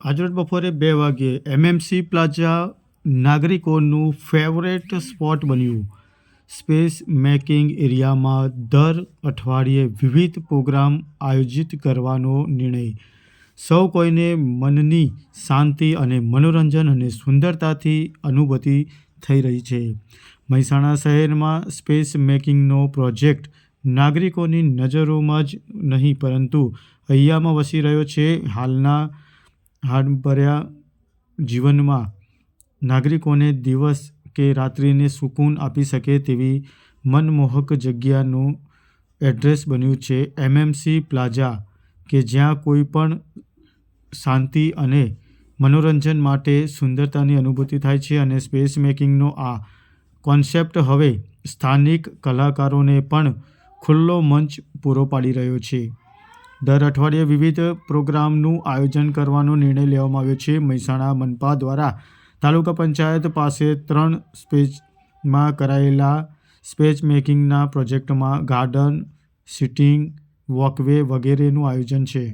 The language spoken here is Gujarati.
આજરોજ બપોરે 2 વાગ્યે એમએમસી પ્લાઝા નાગરિકોનું ફેવરેટ સ્પોટ બન્યું. સ્પેસ મેકિંગ એરિયામાં દર અઠવાડિયે વિવિધ પ્રોગ્રામ આયોજિત કરવાનો નિર્ણય. સૌ કોઈને મનની શાંતિ અને મનોરંજન અને સુંદરતાથી અનુભૂતિ થઈ રહી છે. મહેસાણા શહેરમાં સ્પેસ મેકિંગનો પ્રોજેક્ટ નાગરિકોની નજરોમાં જ નહીં પરંતુ અહીંયામાં વસી રહ્યો છે. હાલના હાડભર્યા જીવનમાં નાગરિકોને દિવસ કે રાત્રિને સુકૂન આપી શકે તેવી મનમોહક જગ્યાનું એડ્રેસ બન્યું છે એમએમસી પ્લાઝા, કે જ્યાં કોઈ પણ શાંતિ અને મનોરંજન માટે સુંદરતાની અનુભૂતિ થાય છે. અને સ્પેસ મેકિંગનો આ કોન્સેપ્ટ હવે સ્થાનિક કલાકારોને પણ ખુલ્લો મંચ પૂરો પાડી રહ્યો છે. દર અઠવાડિયે વિવિધ પ્રોગ્રામનું આયોજન કરવાનો નિર્ણય લેવામાં આવ્યો છે. મહેસાણા મનપા દ્વારા તાલુકા પંચાયત પાસે 3 સ્પેસમાં કરાયેલા સ્પેસ મેકિંગના પ્રોજેક્ટમાં ગાર્ડન, સિટિંગ, વોકવે વગેરેનું આયોજન છે.